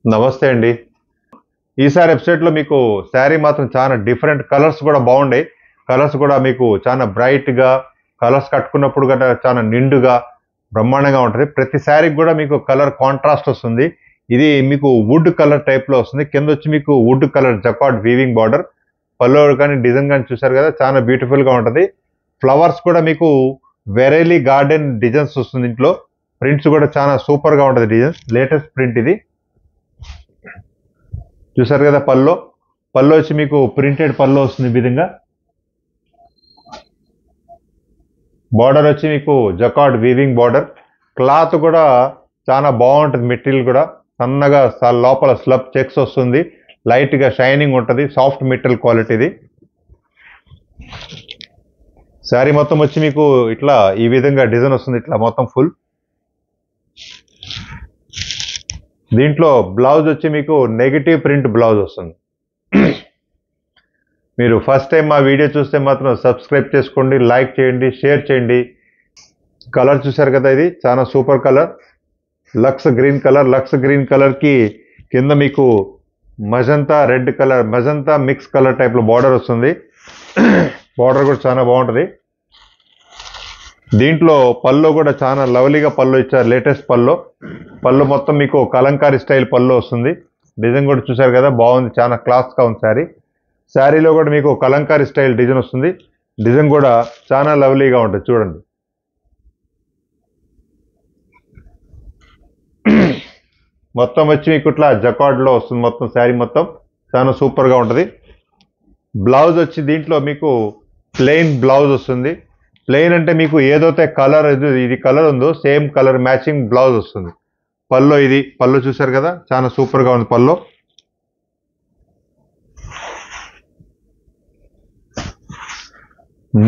నమస్తే అండి. ఈసారి వెబ్‌సైట్‌లో మీకు శారీ మాత్రం చాలా డిఫరెంట్ కలర్స్ కూడా బాగుండాయి. కలర్స్ కూడా మీకు చాలా బ్రైట్‌గా కలర్స్ కట్టుకున్నప్పుడు గటా చాలా నిండుగా, బ్రహ్మాండంగా ఉంటది. ప్రతి శారీకి కూడా మీకు కలర్ కాంట్రాస్ట్ వస్తుంది. ఇది మీకు వుడ్ కలర్ టైప్‌లో వస్తుంది. కిందొచ్చి మీకు wood colour jacquard weaving border. పల్లో కానీ డిజైన్ కానీ చూసారు కదా! చాలా బ్యూటిఫుల్‌గా ఉంటది. ఫ్లవర్స్ కూడా మీకు వెరైలీ గార్డెన్ డిజైన్స్ వస్తుంది ఇంట్లో. ప్రింట్స్ కూడా చాలా సూపర్‌గా ఉంటది డిజైన్స్. లేటెస్ట్ ప్రింట్ ఇది. చూసారు కదా పల్లో పల్లో వచ్చి మీకు ప్రింటెడ్ పల్లో వస్తుంది ఈ విధంగా. బార్డర్ వచ్చి మీకు జకార్డ్ వీవింగ్ బార్డర్. క్లాత్ కూడా చాలా బాగుంటుంది. మెటీరియల్ కూడా సన్నగా లోపల స్లబ్ చెక్స్ వస్తుంది. లైట్ గా షైనింగ్ ఉంటుంది. సాఫ్ట్ మెటీరియల్ క్వాలిటీ ఇది. శారీ మొత్తం వచ్చి మీకు ఇట్లా ఈ విధంగా డిజైన్ వస్తుంది. ఇట్లా మొత్తం ఫుల్. దీంట్లో బ్లౌజ్ వచ్చి మీకు నెగటివ్ ప్రింట్ బ్లౌజ్ వస్తుంది. మీరు ఫస్ట్ టైం మా వీడియో చూస్తే మాత్రం సబ్స్క్రైబ్ చేసుకోండి, లైక్ చేయండి, షేర్ చేయండి. కలర్ చూసారు కదా, ఇది చాలా super colour. Lux green colour. Lux green colour కి కింద మీకు magenta red colour, magenta mix colour type లో బార్డర్ వస్తుంది. బార్డర్ కూడా చాలా బాగుంటుంది. దీంట్లో పల్లో కూడా చాలా లవ్లీగా పల్లో ఇచ్చారు. లేటెస్ట్ పల్లో మొత్తం మీకు కలంకారీ స్టైల్ పల్లో వస్తుంది. డిజైన్ కూడా చూసారు కదా, బాగుంది. చాలా క్లాస్ గా ఉంది శారీ. శారీలో కూడా మీకు కలంకారీ స్టైల్ డిజైన్ వస్తుంది. డిజైన్ కూడా చాలా లవ్లీగా ఉంటుంది. చూడండి. మొత్తం వచ్చి మీకు ఇట్లా జకార్డ్ లో వస్తుంది. మొత్తం శారీ మొత్తం చాలా సూపర్ గా ఉంటుంది. బ్లౌజ్ వచ్చి దీంట్లో మీకు ప్లెయిన్ బ్లౌజ్ వస్తుంది. ప్లెయిన్ అంటే మీకు ఏదైతే కలర్ ఇది కలర్ ఉందో సేమ్ కలర్ మ్యాచింగ్ బ్లౌజ్ వస్తుంది. పల్లో ఇది పల్లో చూసారు కదా, చాలా సూపర్ గా ఉంది పల్లో.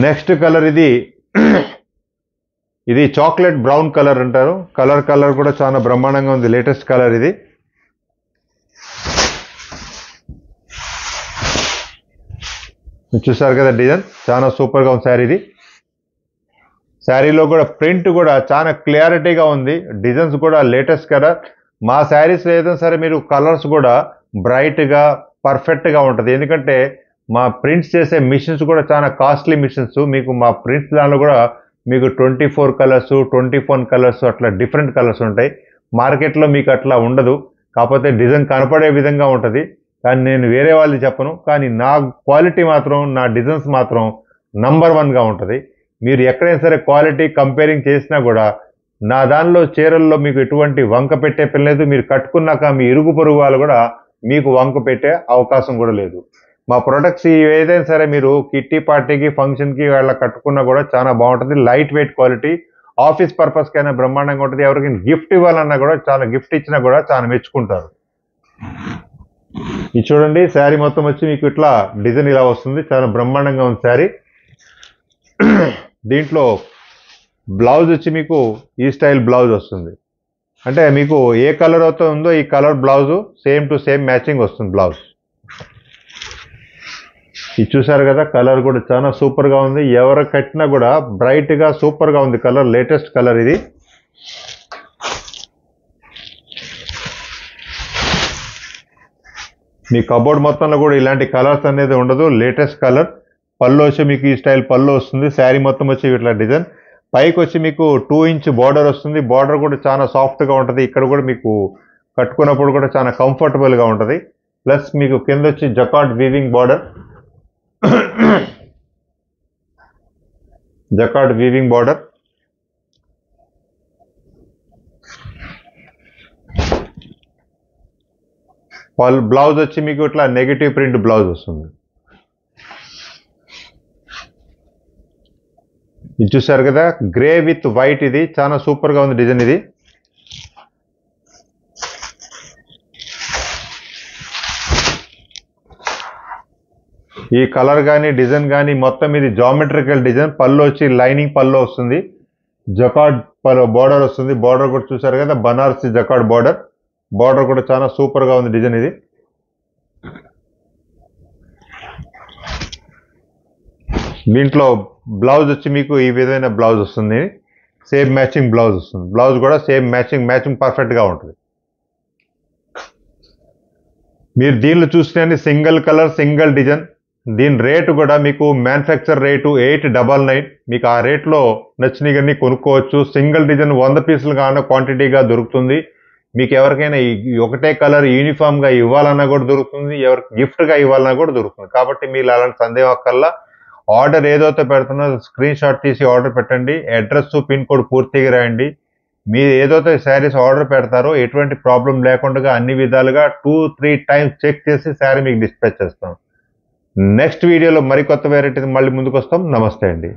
నెక్స్ట్ కలర్ ఇది చాక్లెట్ బ్రౌన్ కలర్ అంటారు. కలర్ కూడా చాలా బ్రహ్మాండంగా ఉంది. లేటెస్ట్ కలర్ ఇది. చూసారు కదా డిజైన్, చాలా సూపర్ గా ఉంది శారీ ఇది. శారీలో కూడా ప్రింట్ కూడా చాలా క్లియారిటీగా ఉంది. డిజైన్స్ కూడా లేటెస్ట్ కలర్. మా శారీస్ ఏదైనా సరే మీరు కలర్స్ కూడా బ్రైట్ గా పర్ఫెక్ట్ గా ఉంటుంది. ఎందుకంటే మా ప్రింట్స్ చేసే మిషన్స్ కూడా చాలా కాస్ట్లీ మిషన్స్. మీకు మా ప్రింట్స్ దానిలో కూడా మీకు 24 కలర్స్, 21 కలర్స్ అట్లా డిఫరెంట్ కలర్స్ ఉంటాయి. మార్కెట్లో మీకు అట్లా ఉండదు. కాకపోతే డిజైన్ కనపడే విధంగా ఉంటుంది. కానీ నేను వేరే వాళ్ళది చెప్పను. కానీ నా క్వాలిటీ మాత్రం, నా డిజైన్స్ మాత్రం నంబర్ 1 గా ఉంటుంది. మీరు ఎక్కడైనా సరే క్వాలిటీ కంపేరింగ్ చేసినా కూడా నా దానిలో చీరల్లో మీకు ఎటువంటి వంక పెట్టే పని లేదు. మీరు కట్టుకున్నాక మీ ఇరుగు పొరుగు వాళ్ళు కూడా మీకు వంక పెట్టే అవకాశం కూడా లేదు. మా ప్రొడక్ట్స్ ఏదైనా సరే మీరు కిట్టి పార్టీకి, ఫంక్షన్కి వాళ్ళ కట్టుకున్నా కూడా చాలా బాగుంటుంది. Light weight quality. Office purpose కైనా బ్రహ్మాండంగా ఉంటుంది. ఎవరికైనా గిఫ్ట్ ఇవ్వాలన్నా కూడా చాలా, గిఫ్ట్ ఇచ్చినా కూడా చాలా మెచ్చుకుంటారు. ఇది చూడండి, శారీ మొత్తం వచ్చి మీకు ఇట్లా డిజైన్ ఇలా వస్తుంది. చాలా బ్రహ్మాండంగా ఉంది శారీ. దీంట్లో బ్లౌజ్ వచ్చి మీకు ఈ స్టైల్ బ్లౌజ్ వస్తుంది. అంటే మీకు ఏ కలర్ అయితే ఉందో ఈ colour blouse same to same matching వస్తుంది బ్లౌజ్. ఇది చూసారు కదా, కలర్ కూడా చాలా సూపర్ గా ఉంది. ఎవరు కట్టినా కూడా బ్రైట్ గా సూపర్ గా ఉంది కలర్. లేటెస్ట్ కలర్ ఇది. మీ కబోర్డ్ మొత్తంలో కూడా ఇలాంటి కలర్స్ అనేది ఉండదు. Latest colour. పళ్ళు వచ్చి మీకు ఈ స్టైల్ పళ్ళు వస్తుంది. శారీ మొత్తం వచ్చి ఇట్లా డిజైన్. పైకి వచ్చి మీకు 2 ఇంచ్ బార్డర్ వస్తుంది. బార్డర్ కూడా చాలా సాఫ్ట్ గా ఉంటుంది. ఇక్కడ కూడా మీకు కట్టుకున్నప్పుడు కూడా చాలా కంఫర్టబుల్ గా ఉంటుంది. ప్లస్ మీకు కింద వచ్చి jacquard weaving border. Jacquard weaving border. Blouse వచ్చి మీకు ఇట్లా నెగటివ్ ప్రింట్ బ్లౌజ్ వస్తుంది. ఇది చూసారు కదా, గ్రే విత్ వైట్. ఇది చాలా సూపర్ గా ఉంది డిజైన్ ఇది. ఈ కలర్ కానీ డిజైన్ కానీ మొత్తం ఇది జామెట్రికల్ డిజైన్. పళ్ళు వచ్చి లైనింగ్ పళ్ళు వస్తుంది. జకార్డ్ బార్డర్ వస్తుంది. బార్డర్ కూడా చూసారు కదా, బనారసి జకార్డ్ బార్డర్. బార్డర్ కూడా చాలా సూపర్ గా ఉంది డిజైన్ ఇది. దీంట్లో బ్లౌజ్ వచ్చి మీకు ఈ విధమైన బ్లౌజ్ వస్తుంది. సేమ్ మ్యాచింగ్ బ్లౌజ్ వస్తుంది. బ్లౌజ్ కూడా సేమ్ మ్యాచింగ్ పర్ఫెక్ట్ గా ఉంటుంది. మీరు దీనిలో చూసిన సింగిల్ కలర్ సింగిల్ డిజైన్. దీని రేటు కూడా మీకు మ్యానుఫ్యాక్చర్ రేటు 899. మీకు ఆ రేట్లో నచ్చినవన్నీ కొనుక్కోవచ్చు. సింగిల్ డిజైన్ 100 పీసులు కావాలన్నా క్వాంటిటీగా దొరుకుతుంది. మీకు ఎవరికైనా ఈ ఒకటే కలర్ యూనిఫామ్గా ఇవ్వాలన్నా కూడా దొరుకుతుంది, ఎవరికి గిఫ్ట్గా ఇవ్వాలన్నా కూడా దొరుకుతుంది. కాబట్టి మీరు అలాంటి సందేహం అక్కర్లా. ఆర్డర్ ఏదైతే పెడుతున్నా స్క్రీన్ షాట్ తీసి ఆర్డర్ పెట్టండి. అడ్రస్ పిన్ కోడ్ పూర్తిగా రాయండి. మీరు ఏదైతే శారీస్ ఆర్డర్ పెడతారో ఎటువంటి ప్రాబ్లం లేకుండా అన్ని విధాలుగా 2-3 టైమ్స్ చెక్ చేసి శారీ మీకు డిస్పాచ్ చేస్తాం. నెక్స్ట్ వీడియోలో మరికొత్త వెరైటీ మళ్ళీ ముందుకు వస్తాం. నమస్తే అండి.